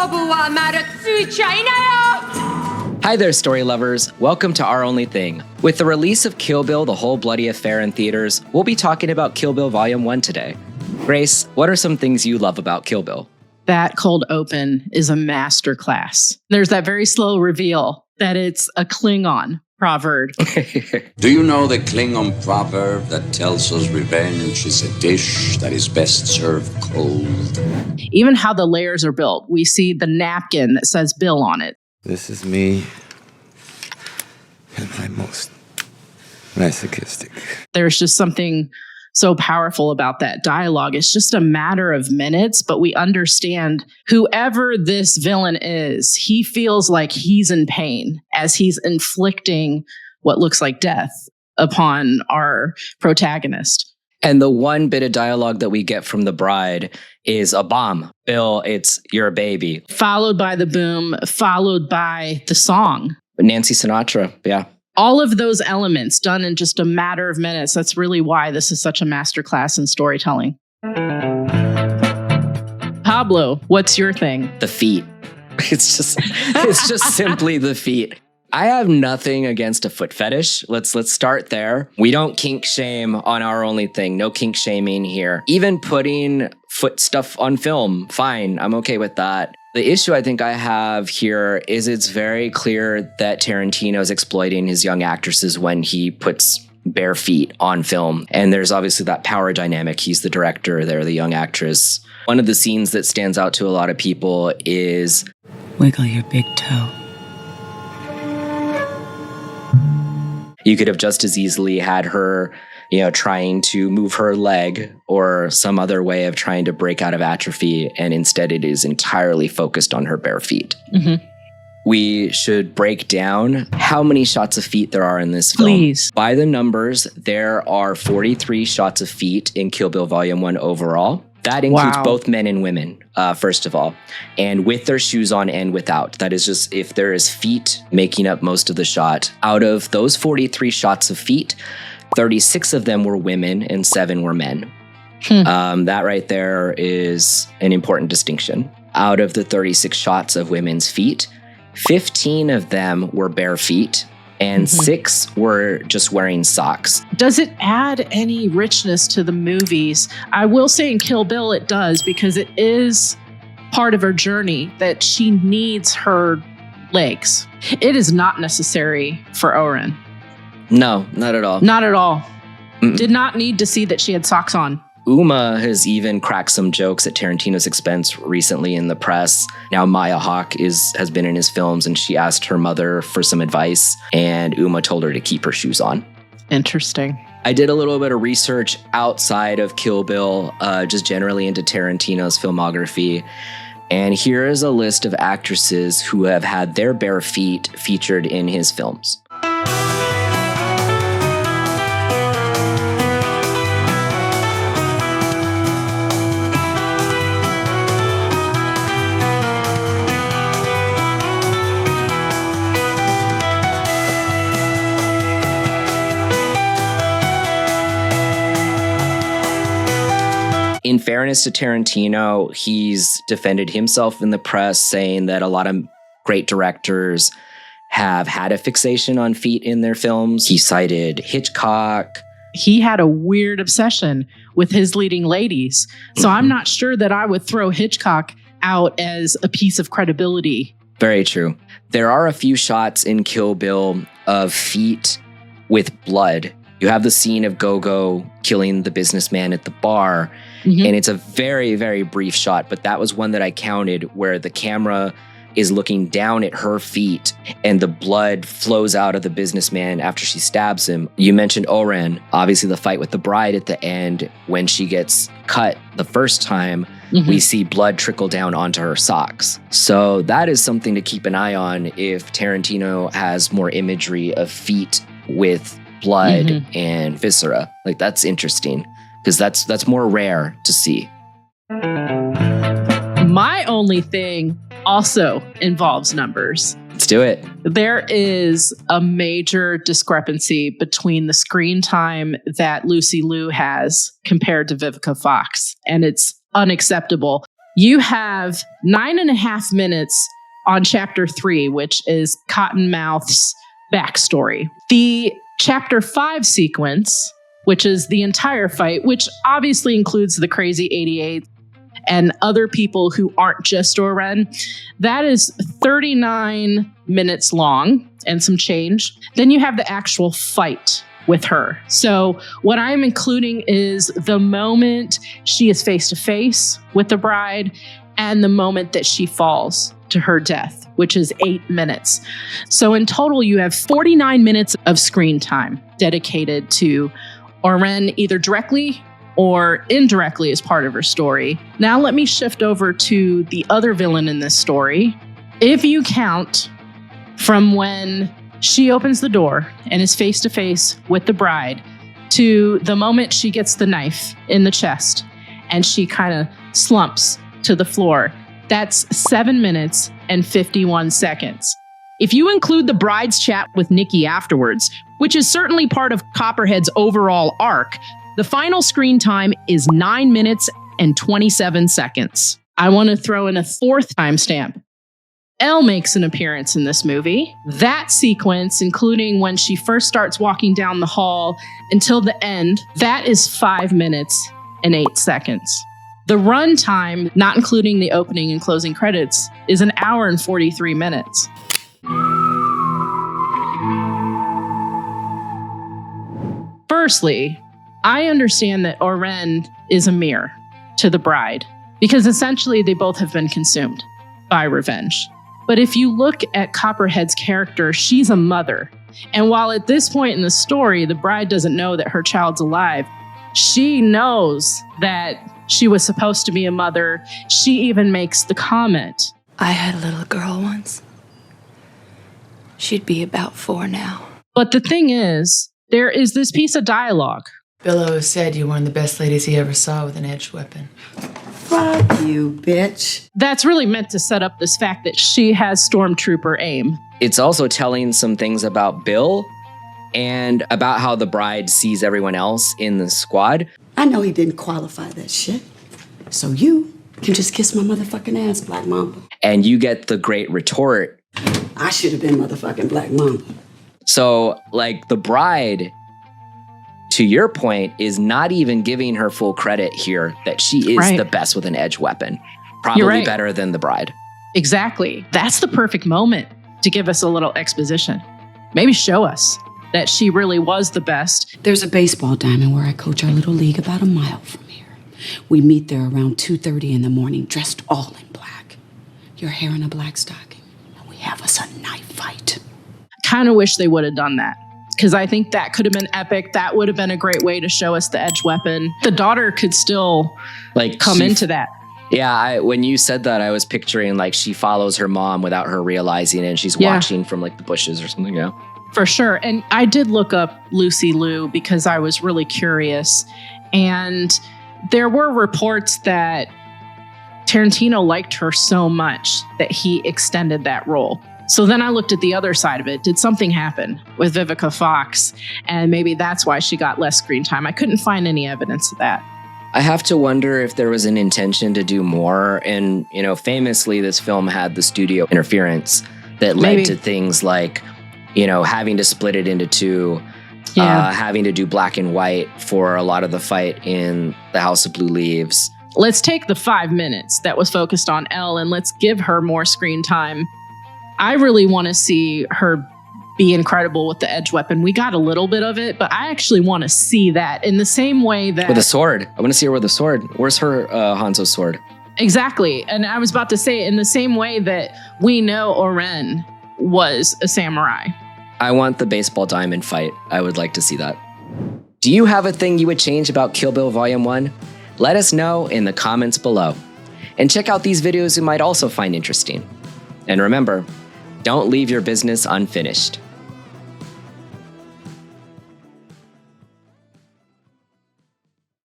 勝負はまだついちゃいなよ! Hi there, story lovers. Welcome to Our Only Thing. With the release of Kill Bill, The Whole Bloody Affair in theaters, we'll be talking about Kill Bill Volume 1 today. Grace, what are some things you love about Kill Bill? That cold open is a masterclass. There's that very slow reveal that it's a Klingon proverb. Do you know the Klingon proverb that tells us revenge is a dish that is best served cold? Even how the layers are built. We see the napkin that says Bill on it. This is me at my most masochistic. There's just something so powerful about that dialogue. It's just a matter of minutes, but we understand whoever this villain is, he feels like he's in pain as he's inflicting what looks like death upon our protagonist. And the one bit of dialogue that we get from the bride is a bomb. Bill, it's your baby. Followed by the boom, followed by the song. Nancy Sinatra, yeah. All of those elements done in just a matter of minutes. That's really why this is such a masterclass in storytelling. Pablo, what's your thing? The feet. It's just simply the feet. I have nothing against a foot fetish. Let's start there. We don't kink shame on Our Only Thing. No kink shaming here. Even putting foot stuff on film, fine. I'm okay with that. The issue I think I have here is it's very clear that Tarantino is exploiting his young actresses when he puts bare feet on film. And there's obviously that power dynamic. He's the director, they're the young actress. One of the scenes that stands out to a lot of people is wiggle your big toe. You could have just as easily had her, trying to move her leg or some other way of trying to break out of atrophy. And instead it is entirely focused on her bare feet. Mm-hmm. We should break down how many shots of feet there are in this film. Please. By the numbers, there are 43 shots of feet in Kill Bill Volume 1 overall. That includes both men and women, first of all, and with their shoes on and without. That is just if there is feet making up most of the shot. Out of those 43 shots of feet, 36 of them were women and 7 were men. That right there is an important distinction. Out of the 36 shots of women's feet, 15 of them were bare feet and 6 were just wearing socks. Does it add any richness to the movies? I will say in Kill Bill it does, because it is part of her journey that she needs her legs. It is not necessary for o-ren. No, not at all. Not at all. Mm-mm. Did not need to see that she had socks on. Uma has even cracked some jokes at Tarantino's expense recently in the press. Now Maya Hawke has been in his films, and she asked her mother for some advice, and Uma told her to keep her shoes on. Interesting. I did a little bit of research outside of Kill Bill, just generally into Tarantino's filmography. And here is a list of actresses who have had their bare feet featured in his films. In fairness to Tarantino, he's defended himself in the press, saying that a lot of great directors have had a fixation on feet in their films. He cited Hitchcock. He had a weird obsession with his leading ladies. So I'm not sure that I would throw Hitchcock out as a piece of credibility. Very true. There are a few shots in Kill Bill of feet with blood. You have the scene of Gogo killing the businessman at the bar. And it's a very, very brief shot, but that was one that I counted where the camera is looking down at her feet and the blood flows out of the businessman after she stabs him. You mentioned o-ren, obviously the fight with the bride at the end. When she gets cut the first time, we see blood trickle down onto her socks. So that is something to keep an eye on if Tarantino has more imagery of feet with blood and viscera. Like, that's interesting, because that's more rare to see. My only thing also involves numbers. Let's do it. There is a major discrepancy between the screen time that Lucy Liu has compared to Vivica Fox, and it's unacceptable. You have 9.5 minutes on chapter 3, which is Cottonmouth's backstory. The chapter 5 sequence, which is the entire fight, which obviously includes the crazy 88 and other people who aren't just o-ren, that is 39 minutes long and some change. Then you have the actual fight with her. So what I'm including is the moment she is face to face with the bride and the moment that she falls to her death, which is 8 minutes. So in total, you have 49 minutes of screen time dedicated to o-ren, either directly or indirectly as part of her story. Now let me shift over to the other villain in this story. If you count from when she opens the door and is face to face with the bride to the moment she gets the knife in the chest and she kind of slumps to the floor, that's 7 minutes and 51 seconds. If you include the bride's chat with Nikki afterwards, which is certainly part of Copperhead's overall arc, the final screen time is 9 minutes and 27 seconds. I want to throw in a fourth timestamp. Elle makes an appearance in this movie. That sequence, including when she first starts walking down the hall until the end, that is 5 minutes and 8 seconds. The runtime, not including the opening and closing credits, is 1 hour and 43 minutes. Firstly, I understand that o-ren is a mirror to the bride because essentially they both have been consumed by revenge. But if you look at Copperhead's character, she's a mother. And while at this point in the story, the bride doesn't know that her child's alive, she knows that she was supposed to be a mother. She even makes the comment. I had a little girl once. She'd be about 4 now. But the thing is, there is this piece of dialogue. Billow said you were one of the best ladies he ever saw with an edged weapon. Fuck you, bitch. That's really meant to set up this fact that she has stormtrooper aim. It's also telling some things about Bill and about how the bride sees everyone else in the squad. I know he didn't qualify that shit. So you can just kiss my motherfucking ass, Black Mamba. And you get the great retort. I should have been motherfucking Black Mamba. So, like, the bride, to your point, is not even giving her full credit here that she is the best with an edge weapon. Probably better than the bride. Exactly. That's the perfect moment to give us a little exposition. Maybe show us that she really was the best. There's a baseball diamond where I coach our little league about a mile from here. We meet there around 2:30 in the morning, dressed all in black. Your hair in a black stocking. And we have us a knife fight. Kind of wish they would have done that, because I think that could have been epic. That would have been a great way to show us the edge weapon. The daughter could still come into that. Yeah, when you said that, I was picturing like she follows her mom without her realizing, and she's watching from like the bushes or something. Yeah, for sure. And I did look up Lucy Liu because I was really curious, and there were reports that Tarantino liked her so much that he extended that role. So then I looked at the other side of it. Did something happen with Vivica Fox? And maybe that's why she got less screen time. I couldn't find any evidence of that. I have to wonder if there was an intention to do more. And, you know, famously, this film had the studio interference that led to things like, you know, having to split it into two, having to do black and white for a lot of the fight in The House of Blue Leaves. Let's take the 5 minutes that was focused on Elle and let's give her more screen time. I really want to see her be incredible with the edge weapon. We got a little bit of it, but I actually want to see that in the same way that... With a sword. I want to see her with a sword. Where's her Hanzo's sword? Exactly. And I was about to say, in the same way that we know o-ren was a samurai. I want the baseball diamond fight. I would like to see that. Do you have a thing you would change about Kill Bill Volume 1? Let us know in the comments below. And check out these videos you might also find interesting. And remember, don't leave your business unfinished.